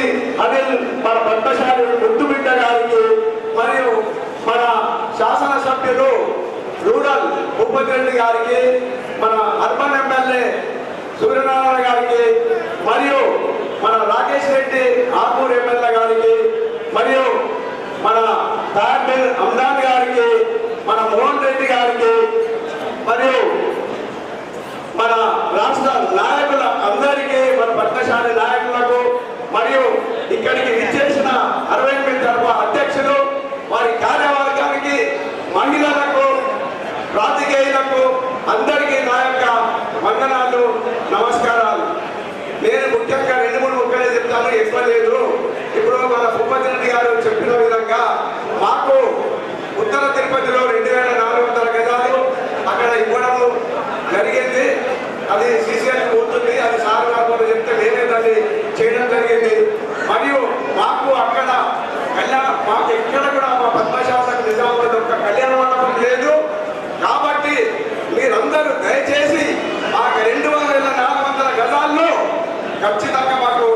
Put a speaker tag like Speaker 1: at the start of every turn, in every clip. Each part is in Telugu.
Speaker 1: శ్రీ అనిల్ మన పద్మశాలి ముద్దుబిడ్డ గారికి మరియు మన శాసనసభ్యులు రూరల్ భూపతి రెడ్డి గారికి మన అర్బన్ ఎమ్మెల్యే సూర్యనారాయణ గారికి మరియు మన రాకేష్ రెడ్డి ఆర్మూర్ ఎమ్మెల్యే గారికి మరియు మన తాయర్ అమ్దాన్ గారికి మన మోహన్ రెడ్డి గారికి మరియు మన రాష్ట్ర నాయకుల అందరికీ మన పద్మశాలి నాయకులకు మరియు ఇక్కడికి విచ్చేసిన 68 తరఫు అధ్యక్షులు వారి కార్యవర్గానికి మహిళలకు రాజకీయులకు అందరికీ నా యొక్క వందనాలు నమస్కారాలు. నేను ముఖ్యంగా 2-3 ముక్కలే చెప్తాను, ఎక్కువ లేదు. ఇప్పుడు మన భూపతి రెడ్డి గారు చెప్పిన విధంగా మాకు ఉత్తర తిరుపతిలో 2400 గజాలు అక్కడ ఇవ్వడం జరిగింది. అది సీసీఎల్ పోతుంది, అది సార్ గారు చెప్తే నేనే దాన్ని చేయడం జరిగింది. మరియు మాకు అక్కడ మాకు ఎక్కడ కూడా మా పద్మశాలకు నిజామాబాద్ ఒక కళ్యాణ మండపం లేదు. కాబట్టి మీరందరూ దయచేసి మాకు 2400 గజాల్లో ఖచ్చితంగా మాకు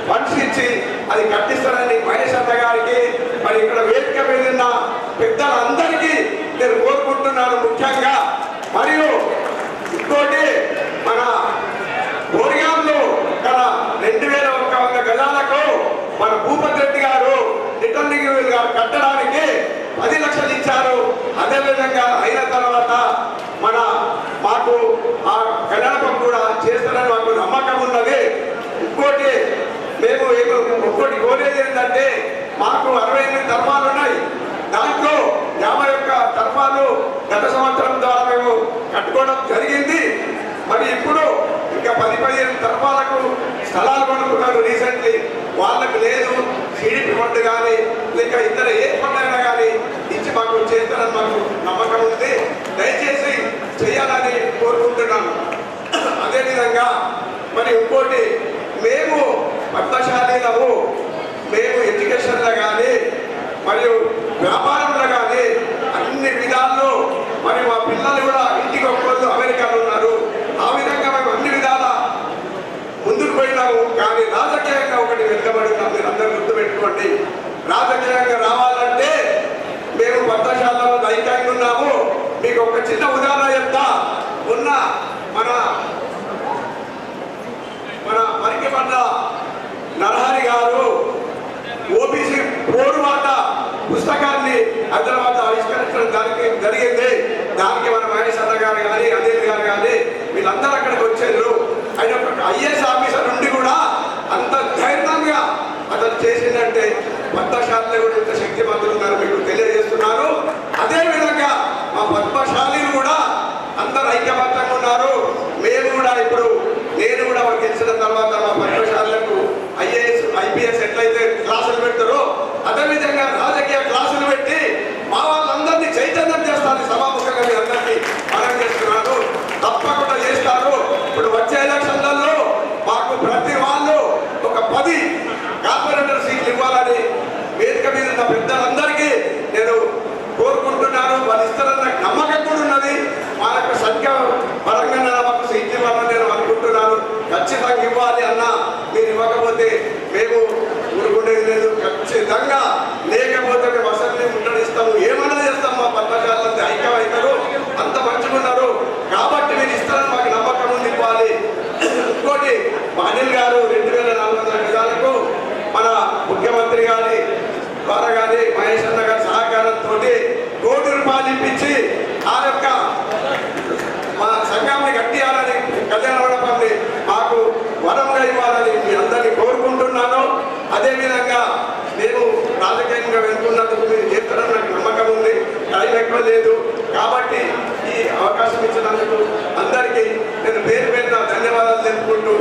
Speaker 1: ఫండ్స్ ఇచ్చి అది కట్టిస్తారని మహేష్ అన్న గారికి మరి ఇక్కడ వేదిక మీద ఉన్న పెద్దలందరికీ నేను కోరుకుంటున్నాను ముఖ్యంగా. మరియు ఇంకోటి మన ఓరియాల్లో ఇక్కడ 2100 గజాలకు మన భూపతి రెడ్డి గారు రిటర్నింగ్ గారు కట్టడానికి 10 లక్షలు ఇచ్చారు. అదేవిధంగా అయిన తర్వాత మాకు ఆ కళ్యాణం కూడా చేస్తారని మాకు నమ్మకం ఉన్నది. ఇంకోటి మేము ఒక్కటి కోరేది ఏంటంటే మాకు 68 తర్ఫాలు ఉన్నాయి. దాంట్లో 51 తర్ఫాలు గత సంవత్సరం ద్వారా మేము కట్టుకోవడం జరిగింది. మరి ఇప్పుడు ఇంకా 10-15 తర్ఫాలకు స్థలాలు కొనుక్కున్నారు రీసెంట్లీ. వాళ్ళకు లేదు సిడిపి ఫండ్ కానీ లేక ఇతర ఏ ఫండ్ అయినా కానీ ఇచ్చి మాకు చేస్తారని మాకు నమ్మకం ఉంది. దయచేసి చేయాలని కోరుకుంటున్నాను. అదేవిధంగా మరి ఇంకోటి మేము పద్మశాలీలము, మేము ఎడ్యుకేషన్లో కానీ మరియు వ్యాపారంలో కానీ అన్ని విధాల్లో మరి మా పిల్లలు కూడా ఇంటికి ఒక్కళ్ళు అమెరికాలో ఉన్నారు. ఆ విధంగా మేము అన్ని విధాల ముందుకు పోయినాము. కానీ రాజకీయంగా ఒకటి వెనుకబడినాం. మీరు అందరూ గుర్తుపెట్టుకోండి, రాజకీయంగా రావాలంటే మేము పద్మశాలలో ఐక్యంగా ఉన్నాము. మీకు ఒక చిన్న ఉదాహరణ చెప్తా. ఉన్న మన మరికిపండ్ల నరహరి గారు ఓబీసీ పోరుబాట పుస్తకాన్ని హైదరాబాద్ ఆవిష్కరించడం జరిగింది. దానికి మన మహేష్ అన్న గారు కానీ అనిల్ గారు కానీ వీళ్ళందరూ అక్కడికి వచ్చారు. ఆయన ఒక ఐఏఎస్ ఆఫీసర్ నుండి కూడా అంత ధైర్యంగా అతను చేసిందంటే పద్మశాలిలో కూడా ఇంత శక్తిమంతులు ఉన్నారు మీకు తెలియజేస్తున్నారు. అదేవిధంగా మా పద్మశాలీలు కూడా అందరూ ఐక్యబద్ధంగా ఉన్నారు. మేము కూడా ఇప్పుడు నేను కూడా గెలిచిన తర్వాత మా పద్మశాలకు ఐఏఎస్ ఐపీఎస్ ఎట్లయితే క్లాసులు పెడతారో అదేవిధంగా రాజకీయ క్లాసులు పెట్టి మా వాళ్ళందరినీ చైతన్యం చేస్తారు. సభాముఖంగా మీ అందరినీ మనం చేస్తున్నారు, తప్పకుండా చేస్తారు. ఇప్పుడు వచ్చే ఎలక్షన్లలో మాకు ప్రతి వాళ్ళు ఒక 10 కార్పొరేటర్ సీట్లు ఇవ్వాలని వేదిక మీద ఉన్న పెద్దలందరికీ నేను కోరుకుంటున్నాను. వాళ్ళు ఇస్తారన్న నమ్మకం కూడా ఉన్నది. మా యొక్క సంఖ్య పరంగా మాకు సీట్లు ఇవ్వాలని నేను అనుకుంటున్నాను. ఖచ్చితంగా ఇవ్వాలి అన్న, మీరు ఇవ్వకపోతే మేము ఊరుకునేది లేదు. ఖచ్చితంగా లేకపోతే మేము అసెంబ్లీ ముట్టడిస్తాము, ఏమన్నా చేస్తాం. మా పద్మశాలంతా ఐక్యం అవుతారు, అంత మంచిగా ఉన్నారు. కాబట్టి మీరు ఇస్తారని మాకు నమ్మకం ఉంది, ఇవ్వాలి. ఇంకోటి మా అనిల్ గారు 2400 గజాలకు మన ముఖ్యమంత్రి గారి ద్వారా కానీ మహేష్ అన్న గారి సహకారంతో ₹1 కోటి ఇప్పించి ఆ యొక్క మా సంఘాన్ని కట్టియాలని కళ్యాణ మండపాన్ని మాకు వరంగా ఇవ్వాలని మీ అందరినీ కోరుకుంటున్నాను. అదేవిధంగా నేను రాజకీయంగా వెళ్తున్నందుకు మీరు చేస్తారని నాకు నమ్మకం ఉంది. టైం ఎక్కువ లేదు కాబట్టి ఈ అవకాశం ఇచ్చినందుకు అందరికీ నేను పేరు పేరున ధన్యవాదాలు తెలుపుకుంటూ